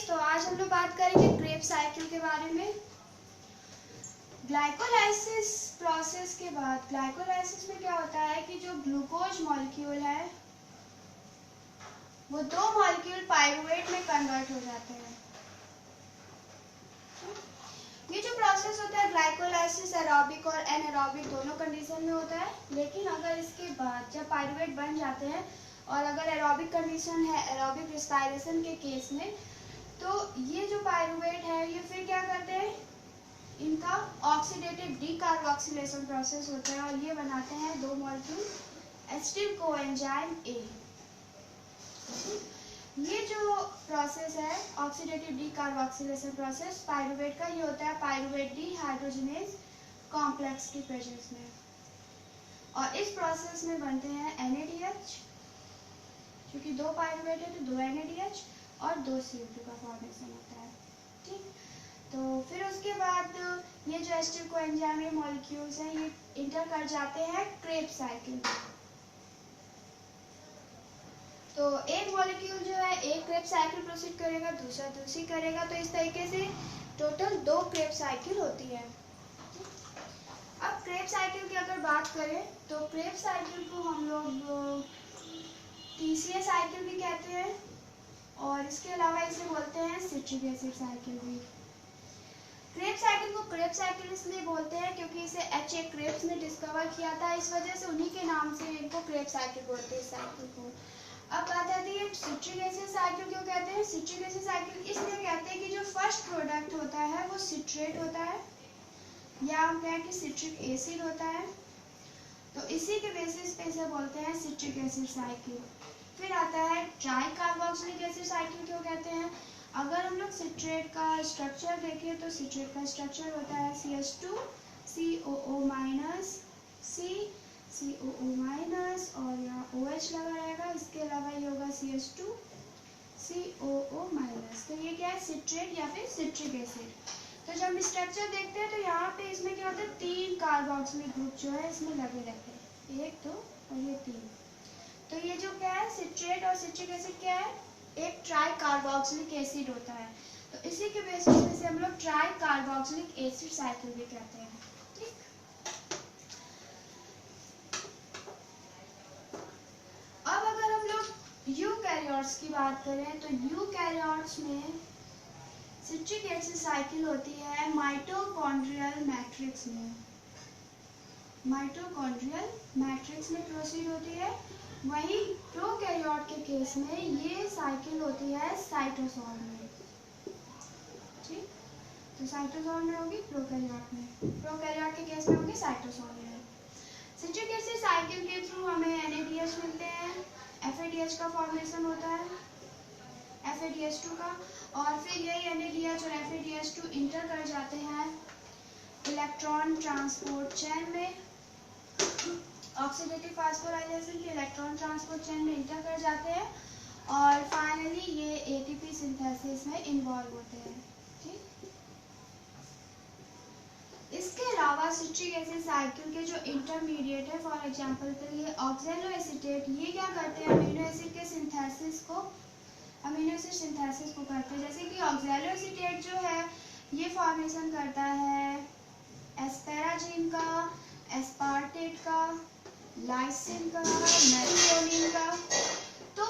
तो आज हम लोग बात करेंगे क्रेब्स साइकिल के बारे में। ग्लाइकोलाइसिस प्रोसेस के बाद ग्लाइकोलाइसिस में क्या होता है कि जो ग्लूकोज मॉलिक्यूल है वो दो मॉलिक्यूल पाइरुवेट में कन्वर्ट हो जाते हैं। ये जो प्रोसेस होता है ग्लाइकोलाइसिस एरोबिक और एनारोबिक दोनों कंडीशन में होता है, लेकिन अगर इसके बाद जब पाइरुवेट बन जाते हैं और अगर एरोबिक कंडीशन है, एरोबिक रेस्पिरेशन के केस में, तो ये जो पाइरुवेट है ये फिर क्या करते हैं, इनका ऑक्सीडेटिव डीकार्बोक्सिलेशन प्रोसेस होता है और ये बनाते हैं दो मॉलिक्यूल एसिटिल कोएंजाइम ए। ये जो प्रोसेस है ऑक्सीडेटिव डीकार्बोक्सिलेशन प्रोसेस पाइरुवेट का, ये होता है पाइरुवेट डी हाइड्रोजनेज कॉम्प्लेक्स की प्रेजेंस में, और इस प्रोसेस में बनते हैं NADH, क्योंकि दो पाइरुवेट है तो दो NADH और दो CO2 का फॉर्मेशन होता है। ठीक, तो फिर उसके बाद ये जो एसिटिल कोएंजाइम ए मॉलिक्यूल्स हैं ये इंटर कर जाते हैं क्रेब्स साइकिल में। तो एक मॉलिक्यूल जो है एक क्रेब्स साइकिल प्रोसीड करेगा, दूसरा दूसरी करेगा, तो इस तरीके से टोटल दो क्रेब्स साइकिल होती है। अब क्रेब्स साइकिल की अगर बात करें तो क्रेब्स साइकिल को हम लोग TCA साइकिल भी कहते हैं, और इसके अलावा इसे बोलते हैं सिट्रिक एसिड साइकिल भी। क्रेब्स साइकिल को क्रेब्स साइकिल इसलिए बोलते हैं क्योंकि इसे H.A. क्रेब्स ने डिस्कवर किया था, इस वजह से उन्हीं के नाम से इनको क्रेब्स साइकिल बोलते हैं इस साइकिल को। अब बात आती है सिट्रिक एसिड साइकिल क्यों कहते हैं। सिट्रिक एसिड साइकिल इसलिए कहते हैं कि जो फर्स्ट प्रोडक्ट होता है वो सिट्रेट होता है, या हम कहें कि सिट्रिक एसिड होता है, तो इसी के बेसिस पे इसे बोलते हैं सिट्रिक एसिड साइकिल। फिर आता है ट्राई कार्बोक्सिलिक एसिड साइकिल क्यों कहते हैं। अगर हम लोग सिट्रेट का स्ट्रक्चर देखें तो सिट्रेट का स्ट्रक्चर होता है CH2 COO minus C COO minus और यहाँ OH लगा रहेगा, इसके अलावा ये होगा CH2 COO माइनस। तो ये क्या है, सिट्रेट या फिर सिट्रिक एसिड। तो जब हम स्ट्रक्चर देखते हैं तो यहाँ पे इसमें क्या होता है, तीन कार्बोक्सिलिक ग्रुप जो है इसमें लगे रहते हैं, एक दो और ये तीन। तो ये जो क्या है सिट्रेट और सिट्रिक एसिड क्या है, एक ट्राई कार्बोक्सिलिक एसिड होता है, तो इसी के बेसिस पे से हम लोग ट्राई कार्बोक्सिलिक एसिड साइकिल भी कहते हैं। ठीक, अब अगर हम लोग यूकैरियोट्स की बात करें तो यूकैरियोट्स में सिट्रिक एसिड साइकिल होती है माइटोकॉन्ड्रियल मैट्रिक्स में। माइटोकॉन्ड्रियल मैट्रिक्स में प्रोसीड होती है। वहीं प्रोकैरियोट के केस में ये साइकिल होती है साइटोसोल में। ठीक, तो साइटोसोल में होगी, प्रोकैरियोट में, प्रोकैरियोट के केस में होगी साइटोसोल में। सिट्रिक एसिड साइकिल के थ्रू हमें NADH मिलते हैं, FADH का फॉर्मेशन होता है, FADH2 का, और फिर यही NADH और FADH2 इंटर कर जाते हैं इलेक्ट्रॉन ट्रांसपोर्ट चेन में, ऑक्सीडेटिव फास्फोराइलेशन के इलेक्ट्रॉन ट्रांसपोर्ट चेन में इंटर कर जाते हैं, और फाइनली ये ATP सिंथेसिस में इन्वॉल्व होते हैं। ठीक, इसके अलावा सिट्रिक एसिड साइकिल के जो इंटरमीडिएट है, फॉर एग्जांपल के लिए ऑक्सैलो एसीटेट, ये क्या करते हैं, अमीनो एसिड के सिंथेसिस को, अमीनो एसिड सिंथेसिस को करते हैं। जैसे कि ऑक्सैलो एसीटेट जो है ये फॉर्मेशन करता है एस्पेराजीन का, एस्पार्टेट का, लाइसिन का, मेथिओनिन का। तो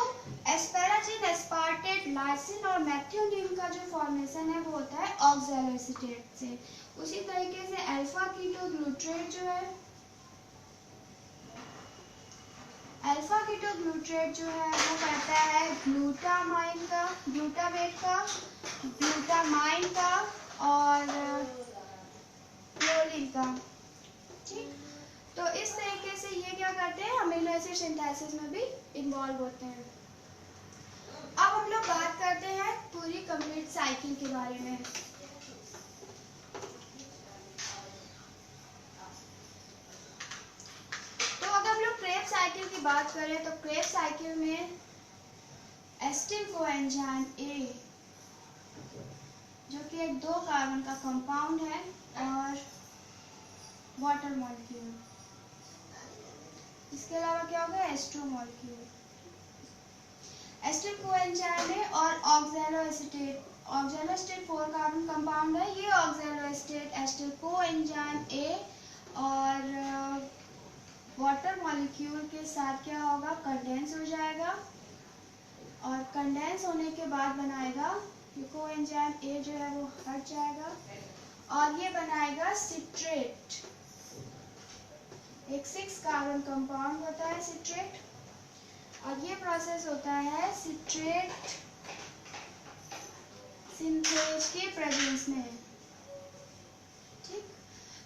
एस्पेराजीन, एस्पार्टेट, लाइसिन और मेथिओनिन का जो फॉर्मेशन है वो होता है ऑक्सैलो एसीटेट से। उसी तरीके से अल्फा कीटोग्लूट्रेट जो है, अल्फा कीटोग्लूट्रेट जो है वो करता है ग्लूटामाइन का, ग्लूटामेट का, ग्लूटामाइन का और प्रोलिन का। ठीक, तो इस तरीके से ये क्या करते हैं, अमीनो एसिड सिंथेसिस में भी इन्वॉल्व होते हैं। अब हम लोग बात करते हैं पूरी कंप्लीट साइकिल के बारे में। तो अगर हम लोग क्रेब्स साइकिल की बात करें तो क्रेब्स साइकिल में एसिटिल कोएंजाइम A, जो कि एक 2 कार्बन का कंपाउंड है, और वाटर मॉलिक्यूल, इसके अलावा क्या होगा H2 मॉलिक्यूल। एस्टर कोएंजाइम है और ऑक्सैलोएसीटेट 4 कार्बन कंपाउंड है। ये ऑक्सैलोएसीटेट एस्टर कोएंजाइम ए और वाटर मॉलिक्यूल के साथ क्या होगा, कंडेंस हो जाएगा और कंडेंस होने के बाद बनाएगा कोएंजाइम ए जो है वो हट जाएगा और ये बनाएगा सिट्रेट। एक 6 कार्बन कंपाउंड होता है सिट्रेट और ये प्रोसेस होता है सिट्रेट सिंथेज के प्रेजेंस में। ठीक,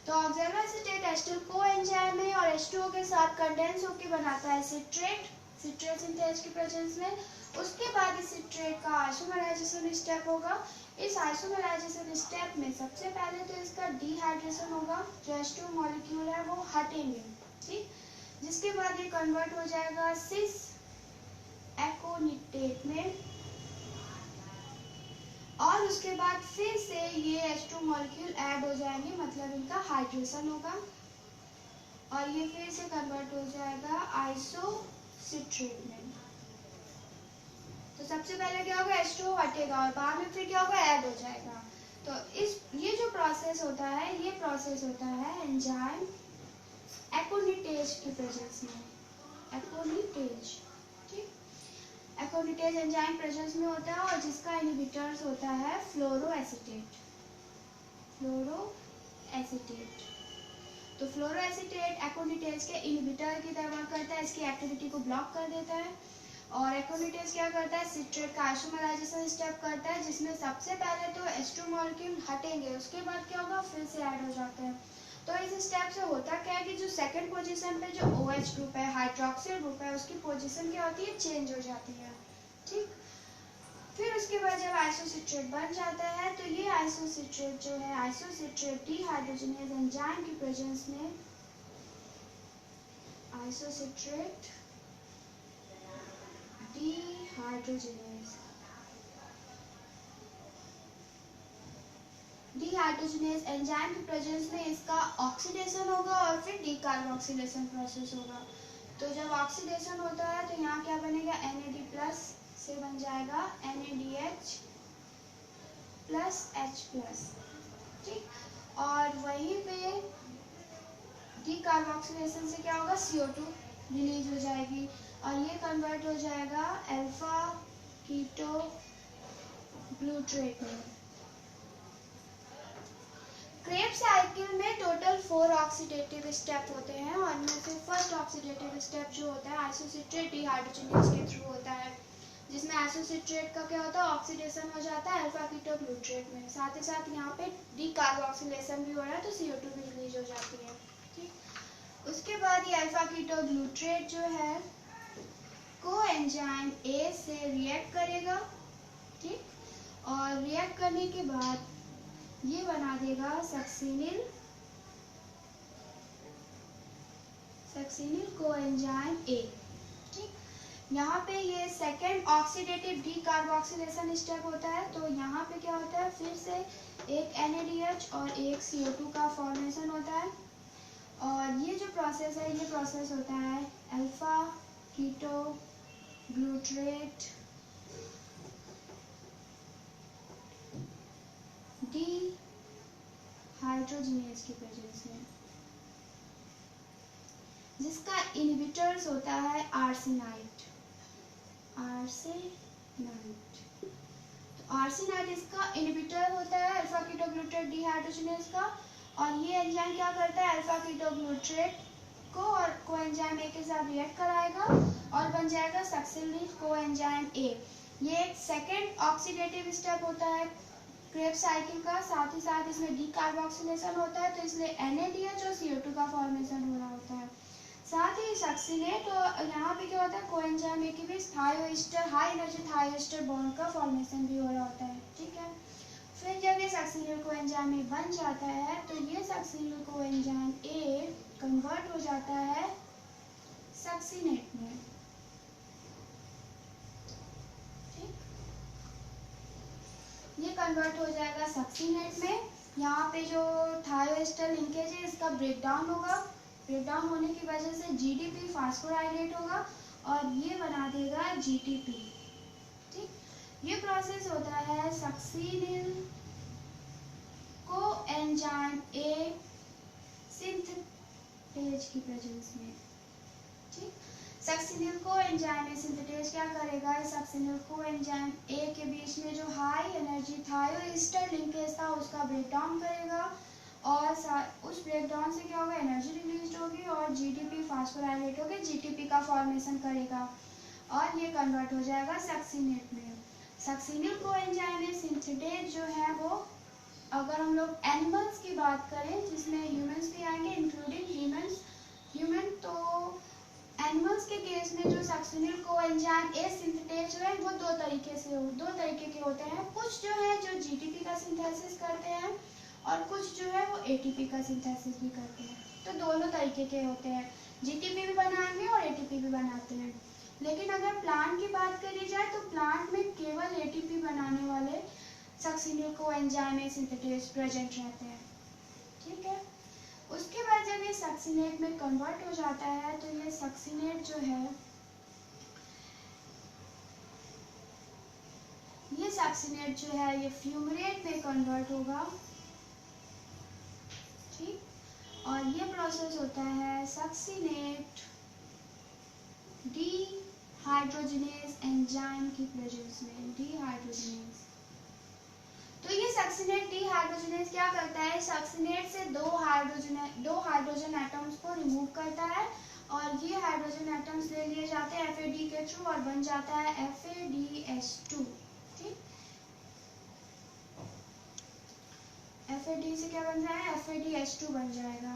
तो ऑक्सैलोएसीटेट एस्टर कोएंजाइम है और H2O के साथ कंडेंस होकर बनाता है सिट्रेट सिंथेज के प्रेजेंस में। उसके बाद इस सिट्रेट का आइसोमराइजेशन स्टेप होगा। इस आइसोमराइजेशन स्टेप में सबसे पहले तो इसका डिहाइड्रेशन होगा, जो H2O मॉलिक्यूल है वो हटेंगे। ठीक, जिसके बाद ये कन्वर्ट हो जाएगा सिस एकोनिटेट में और उसके बाद फिर से ये H2O मॉलिक्यूल ऐड हो जाएंगे, मतलब इनका हाइड्रेशन होगा और ये फिर से कन्वर्ट हो जाएगा आइसोसिट्रेट में। तो सबसे पहले क्या होगा, H2O हटेगा और बाद में फिर क्या होगा, ऐड हो जाएगा। तो ये जो प्रोसेस होता है, ये प्रोसेस होता है एंजाइम एकोनिटेज की प्रेजेंस में। एकोनिटेज, ठीक, एकोनिटेज एंजाइम प्रेजेंस में होता है और जिसका इनहिबिटर्स होता है फ्लोरोएसीटेट। तो फ्लोरोएसीटेट एकोनिटेज के इनहिबिटर की तरह वर्क करता है, इसकी एक्टिविटी को ब्लॉक कर देता है। और एकोनिटेज क्या करता है, सिट्रेट का आइसोमराइजेशन स्टेप करता है, जिसमें सबसे पहले तो H2 मॉलिक्यूल हटेंगे, उसके बाद क्या होगा, फिर से ऐड हो जाते हैं। तो इस स्टेप से होता क्या है कि जो सेकंड पोजीशन पे जो OH ग्रुप है, हाइड्रोक्सिल ग्रुप है, उसकी पोजीशन क्या होती है, चेंज हो जाती है। ठीक, फिर उसके बाद जब आइसोसिट्रेट बन जाता है तो ये आइसोसिट्रेट जो है, आइसोसिट्रेट डिहाइड्रोजनेज एंजाइम की प्रेजेंस में आइसोसिट्रेट डिहाइड्रोजनेज एंजाइम की प्रेजेंस में इसका ऑक्सीडेशन होगा और फिर डीकार्बोक्सिलेशन प्रोसेस होगा। तो जब ऑक्सीडेशन होता है तो यहाँ क्या बनेगा, NAD+ से बन जाएगा NADH प्लस H+। ठीक, और वहीं पे डीकार्बोक्सिलेशन से क्या होगा, CO2 रिलीज हो जाएगी और ये कन्वर्ट हो जाएगा अल्फा कीटो ग्लूट्रेट में। क्रेब्स साइकिल में टोटल 4 ऑक्सीडेटिव स्टेप होते हैं और इनमें से फर्स्ट ऑक्सीडेटिव स्टेप जो होता है आइसोसिट्रेट डिहाइड्रोजनेज के थ्रू होता है, जिसमें आइसोसिट्रेट का क्या होता है, ऑक्सीडेशन हो जाता है अल्फा कीटो ग्लूट्रेट में। साथ ही साथ यहाँ पे डीकार्बोक्सिलेशन भी हो रहा है तो CO2 भी रिलीज हो जाती है। ठीक, उसके बाद ये अल्फा कीटो ग्लूट्रेट जो है कोएंजाइम ए से रिएक्ट करेगा। ठीक, और रिएक्ट करने के बाद ये बना देगा सक्सिनिल कोएंजाइम ए। ठीक, यहाँ पे ये सेकेंड ऑक्सीडेटिव डीकार्बोक्सिलेशन स्टेप होता है। तो यहाँ पे क्या होता है, फिर से एक NADH और एक CO2 का फॉर्मेशन होता है और ये जो प्रोसेस है, ये प्रोसेस होता है अल्फा कीटो ग्लूट्रेट डिहाइड्रोजनेज की प्रेजेंस में, जिसका इनहिबिटर्स होता है आर्सेनाइट। तो आर्सेनाइट इसका इनहिबिटर होता है अल्फा कीटो ग्लूट्रेट डिहाइड्रोजनेज का और ये एंजाइम क्या करता है, अल्फा कीटो ग्लूट्रेट को और कोएंजाइम ए के साथ रिएक्ट कराएगा और बन जाएगा सक्सिनिल कोएंजाइम ए। ये एक सेकेंड ऑक्सीडेटिव स्टेप होता है क्रेब्स साइकिल का। साथ ही साथ इसमें डीकार्बोक्सिलेशन होता है तो इसलिए NADH और CO2 का फॉर्मेशन हो रहा होता है। साथ ही सक्सिनेट और यहाँ पे क्या होता है, कोएंजाइम ए के बीच हाई एनर्जी थायोएस्टर बॉन्ड का फॉर्मेशन भी हो रहा होता है। ठीक है, फिर जब ये सक्सिनिल कोएंजाइम ए बन जाता है तो ये सक्सिनिल कोएंजाइम ए कन्वर्ट हो जाता है सक्सिनेट में। ठीक, ये कन्वर्ट हो जाएगा सक्सिनेट में। यहाँ पे जो थायोएस्टर लिंकेज है इसका ब्रेकडाउन होगा। ब्रेकडाउन होने की वजह से GDP फास्फोराइलेट होगा और ये बना देगा GTP। ये प्रोसेस होता है सक्सीनिल कोएंजाइम ए सिंथेटेज की प्रेजेंस में। ठीक, सक्सीनिल कोएंजाइम ए सिंथेटेज क्या करेगा, सक्सीनिल कोएंजाइम ए के बीच में जो हाई एनर्जी थायोईस्टर लिंकेज था उसका ब्रेक डाउन करेगा और उस ब्रेक डाउन से क्या होगा, एनर्जी रिलीज होगी और जीटीपी फास्फोराइलेट होकर जीटीपी का फॉर्मेशन करेगा और ये कन्वर्ट हो जाएगा सक्सीनेट में। सक्सीनिल कोएंजाइम ए सिंथेटेज जो है वो, अगर हम लोग एनिमल्स की बात करें जिसमें ह्यूमंस भी आएंगे इंक्लूडिंग ह्यूमन, तो एनिमल्स के केस में जो सक्सीनिल कोएंजाइम ए सिंथेटेज है वो दो तरीके के होते हैं। कुछ जो है जो जीटीपी का सिंथेसिस करते हैं और कुछ जो है वो एटीपी का सिंथेसिस भी करते हैं। तो दोनों तरीके के होते हैं, जीटीपी भी बनाएंगे और एटीपी भी बनाते हैं। लेकिन अगर प्लांट की बात करी जाए तो प्लांट में केवल एटीपी बनाने वाले सक्सीनिल कोएंजाइम ए सिंथेटेज प्रेजेंट रहते हैं। ठीक है, उसके बाद जब ये सक्सीनेट में कन्वर्ट हो जाता है तो ये सक्सीनेट जो है, ये सक्सीनेट जो है ये फ्यूमरेट में कन्वर्ट होगा। ठीक, और ये प्रोसेस होता है सक्सीनेट डीहाइड्रोजनेज एंजाइम की प्रेजेंस में, डीहाइड्रोजनेज। तो ये सक्सीनेट डीहाइड्रोजनेज क्या करता है, सक्सीनेट से दो हाइड्रोजन एटम्स को रिमूव करता है और ये हाइड्रोजन एटम्स ले लिए जाते हैं FAD के थ्रू और बन जाता है FADH2। ठीक, FAD से क्या बन जाएगा, FADH2 बन जाएगा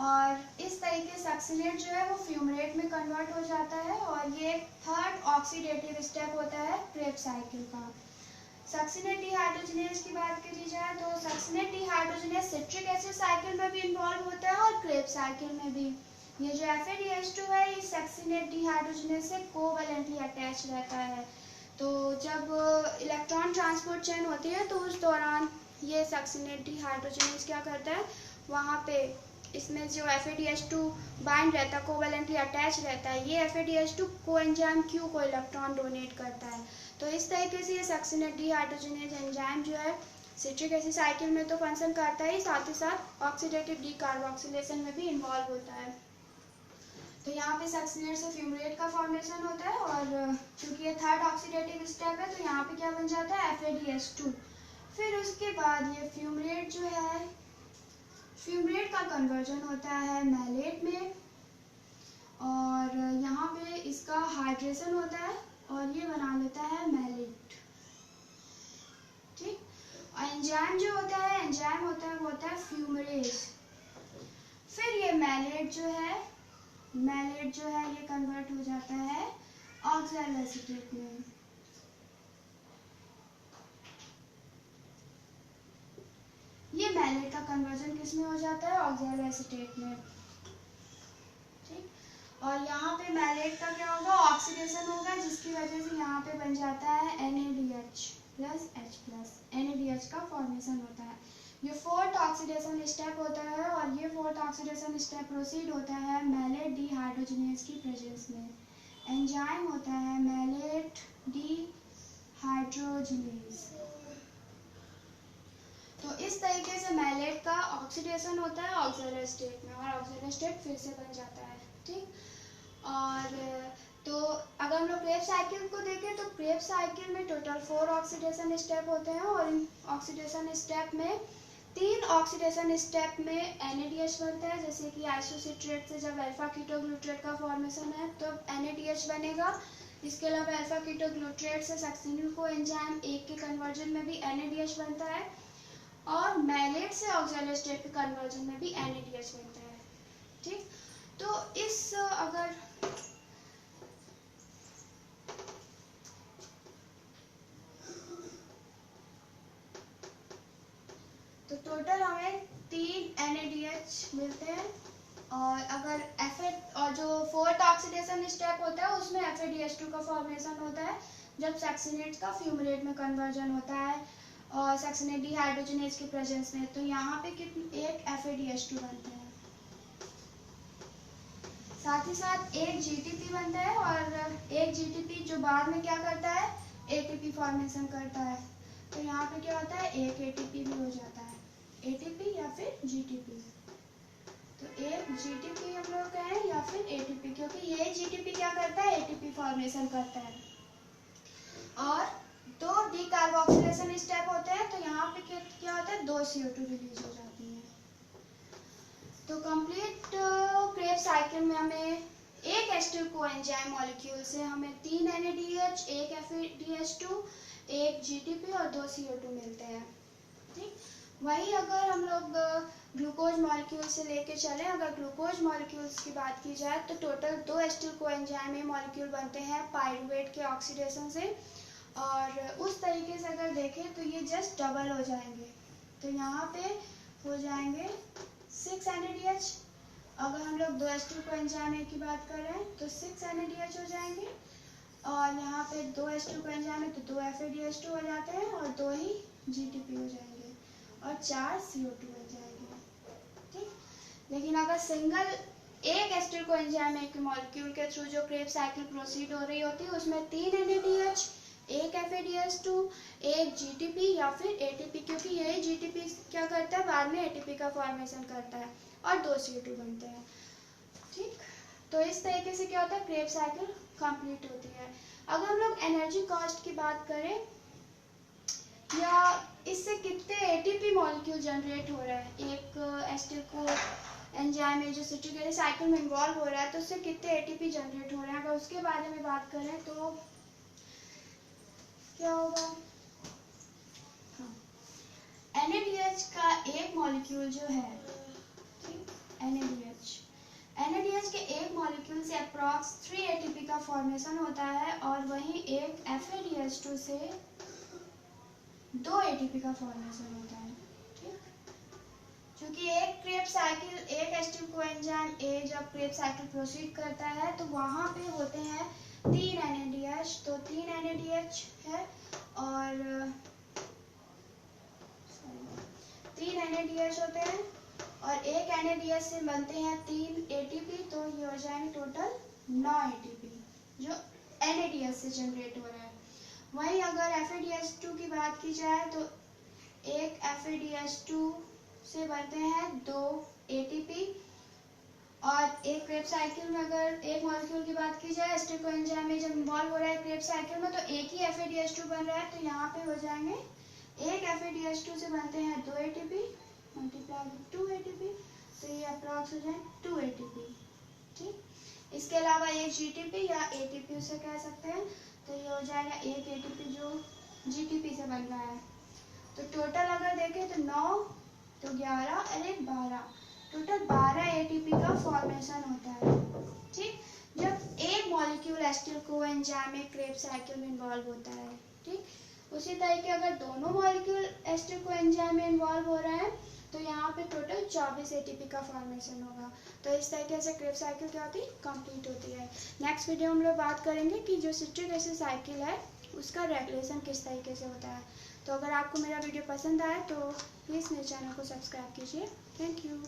और इस तरीके सक्सीनेट जो है वो फ्यूमरेट में कन्वर्ट हो जाता है और ये थर्ड ऑक्सीडेटिव स्टेप होता है क्रेब्स साइकिल का। सक्सीनेट डीहाइड्रोजनेज की बात करी जाए तो succinate dehydrogenase citric acid cycle में भी इन्वॉल्व होता है और क्रेब्स साइकिल में भी। ये जो FADH2 है ये सक्सीनेट डीहाइड्रोजनेज से कोवैलेंटली अटैच रहता है। तो जब इलेक्ट्रॉन ट्रांसपोर्ट चेन होती है तो उस दौरान ये सक्सीनेट डीहाइड्रोजनेज क्या करता है, वहाँ पे इसमें जो FADH2 बाइंड रहता है, कोवैलेंटली अटैच रहता है, ये FADH2 कोएंजाइम Q को इलेक्ट्रॉन डोनेट करता है। तो इस तरीके से ये सक्सीनेट डीहाइड्रोजनेज एंजाइम जो है सिट्रिक एसिड साइकिल में तो फंक्शन करता है, साथ ही साथ ऑक्सीडेटिव डीकार्बोक्सिलेशन में भी इन्वॉल्व होता है। तो यहाँ पे सक्सीनेट से फ्यूमरेट का फॉर्मेशन होता है और क्योंकि ये थर्ड ऑक्सीडेटिव स्टेप है तो यहाँ पे क्या बन जाता है, FADH2। फिर उसके बाद ये फ्यूमरेट जो है, फ्यूमरेट का कन्वर्जन होता है मैलेट में और यहाँ पे इसका हाइड्रेशन होता है और ये बना लेता है मैलेट। ठीक, एंजाइम जो होता है, एंजाइम होता है वो होता है फ्यूमरेज। फिर ये मैलेट जो है ये कन्वर्ट हो जाता है ऑक्सैलो एसीटेट में। ये मैलेट का कन्वर्जन किस में हो जाता है, ऑक्सैलो एसीटेट में। ठीक, और यहाँ पे मैलेट का क्या होगा, ऑक्सीडेशन होगा जिसकी वजह से यहाँ पे बन जाता है NADH plus H plus, NADH का फॉर्मेशन होता है। ये फोर्थ ऑक्सीडेशन स्टेप होता है और ये फोर्थ ऑक्सीडेशन स्टेप प्रोसीड होता है मैलेट डीहाइड्रोजनेज की प्रेजेंस में। एंजाइम होता है मैलेट डीहाइड्रोजनेज। तो इस तरीके से मैलेट का ऑक्सीडेशन होता है ऑक्सैलो स्टेट में और ऑक्सैलो स्टेट फिर से बन जाता है। ठीक, और तो अगर हम लोग क्रेब्स साइकिल को देखें तो क्रेब्स साइकिल में टोटल 4 ऑक्सीडेशन स्टेप होते हैं और इन ऑक्सीडेशन स्टेप में 3 ऑक्सीडेशन स्टेप में NADH बनता है, जैसे कि आइसोसिट्रेट से जब अल्फा कीटोग्लूट्रेट का फॉर्मेशन है तो NADH बनेगा। इसके अलावा अल्फा कीटोग्लूट्रेट से सक्सीनिल कोएंजाइम ए के कन्वर्जन में भी NADH बनता है और मैलेट से ऑक्सैलो स्टेट के कन्वर्जन में भी NADH बनता है। ठीक, तो इस अगर तो टोटल हमें 3 NADH मिलते हैं और अगर और जो फोर्थ ऑक्सीडेशन स्टेप होता है उसमें FADH2 का फॉर्मेशन होता है जब सक्सीनेट का फ्यूमरेट में कन्वर्जन होता है और सक्सीनेट डीहाइड्रोजनेज के प्रेजेंस में। तो यहाँ पे एक FADH2 बनता है, साथ ही साथ एक GTP बनता है और एक GTP जो बाद में क्या करता है, एटीपी फॉर्मेशन करता है। तो यहाँ पे क्या होता है, एक एटीपी भी हो जाता है, एटीपी या फिर जीटीपी। तो एक जीटीपी हम लोग कहें या फिर एटीपी, क्योंकि ये जीटीपी क्या करता है, एटीपी फॉर्मेशन करता है। और दो डीकार्बोक्सिलेशन स्टेप होते हैं, तो यहाँ पे क्या होता है, 2 CO2 रिलीज हो जाती है। तो कंप्लीट क्रेब्स साइकिल में हमें एक एस्टिल कोएंजाइम मॉलिक्यूल से हमें 3 NADH, एक FADH2, एक GTP और 2 CO2 मिलते हैं। ठीक, वही अगर हम लोग ग्लूकोज मॉलिक्यूल से लेके चले, अगर ग्लूकोज मॉलिक्यूल्स की बात की जाए तो टोटल 2 एस्टिल कोएंजाइम में मॉलिक्यूल बनते हैं पायरुवेट के ऑक्सीडेशन से। और उस तरीके से अगर देखें तो ये जस्ट डबल हो जाएंगे। तो यहाँ पे हो जाएंगे 6 NADH। अगर हम लोग 2 एस्टिल कोएंजाइम की बात करें तो 6 NADH हो जाएंगे, और यहाँ पे 2 एस्टिल कोएंजाइम है तो 2 FADH2 हो जाते हैं और 2 ही GTP हो जाएंगे और 4 CO2 हो जाएंगे। ठीक, लेकिन अगर सिंगल एक एस्टिल कोएंजाइम के मॉलिक्यूल के थ्रू जो क्रेब्स साइकिल प्रोसीड हो रही होती है उसमें 3 NADH, एक FADH2, एक GTP या फिर ATP, क्योंकि यही GTP क्या करता है, बाद में ATP का फॉर्मेशन करता है और 2 CO2 बनते हैं। ठीक, तो इस तरीके से क्या होता है, क्रेब्स साइकिल कंप्लीट होती है। अगर हम लोग एनर्जी कॉस्ट की बात करें या इससे कितने ATP मॉलिक्यूल जनरेट हो रहा है, एक एस्टिल को एंजाइम में जो सिट्रिक साइकिल में इन्वॉल्व हो रहा है, तो उससे कितने ATP जनरेट हो रहे हैं, अगर उसके बारे में बात करें तो क्या होगा। हाँ, NADH का एक मॉलिक्यूल जो है, ठीक, NADH के एक मॉलिक्यूल से अप्रॉक्स 3 ATP का फॉर्मेशन होता है, और वहीं एक FADH2 से 2 ATP का फॉर्मेशन होता है। ठीक, क्योंकि एक क्रेब्स साइकिल, एक एस्टिल कोएंजाइम ए जब क्रेब्स साइकिल प्रोसीड करता है तो वहाँ पे होते हैं 3 NADH, तो 3 NADH है और 3 NADH होते हैं और एक NADH से बनते हैं 3 ATP, तो ये हो जाएंगे टोटल 9 ATP जो NADH से जनरेट हो रहा है। वहीं अगर FADH2 की बात की जाए तो एक FADH2 से बनते हैं 2 ATP, और एक क्रेब्स साइकिल में अगर एक मॉलिक्यूल की बात की जाए एस्टिल कोएंजाइम में जब इन्वॉल्व हो रहा है क्रेब्स साइकिल में, तो एक ही FADH2 बन रहा है, तो यहाँ पे हो जाएंगे एक FADH2 से बनते हैं 2 ATP मल्टीप्लाई 2 ATP, तो ये अप्रॉक्स हो जाए 2 ATP। ठीक, इसके अलावा एक GTP या ATP उसे कह सकते हैं, तो ये हो जाएगा एक ATP जो GTP से बन रहा है। तो टोटल अगर देखें तो 9 तो 11 और एक 12, टोटल 12 ATP का फॉर्मेशन होता है। ठीक, जब एक मॉलिक्यूल एस्टिल कोएंजाइम में क्रेब्स साइकिल में इन्वॉल्व होता है। ठीक, उसी तरीके अगर दोनों मॉलिक्यूल एस्टिल कोएंजाइम में इन्वॉल्व हो रहे हैं तो यहाँ पे टोटल 24 ATP का फॉर्मेशन होगा। तो इस तरीके से क्रेब्स साइकिल क्या होती है, कंप्लीट होती है। नेक्स्ट वीडियो हम लोग बात करेंगे कि जो सिट्रिक एसिड साइकिल है उसका रेगुलेशन किस तरीके से होता है। तो अगर आपको मेरा वीडियो पसंद आए तो प्लीज़ मेरे चैनल को सब्सक्राइब कीजिए। Thank you.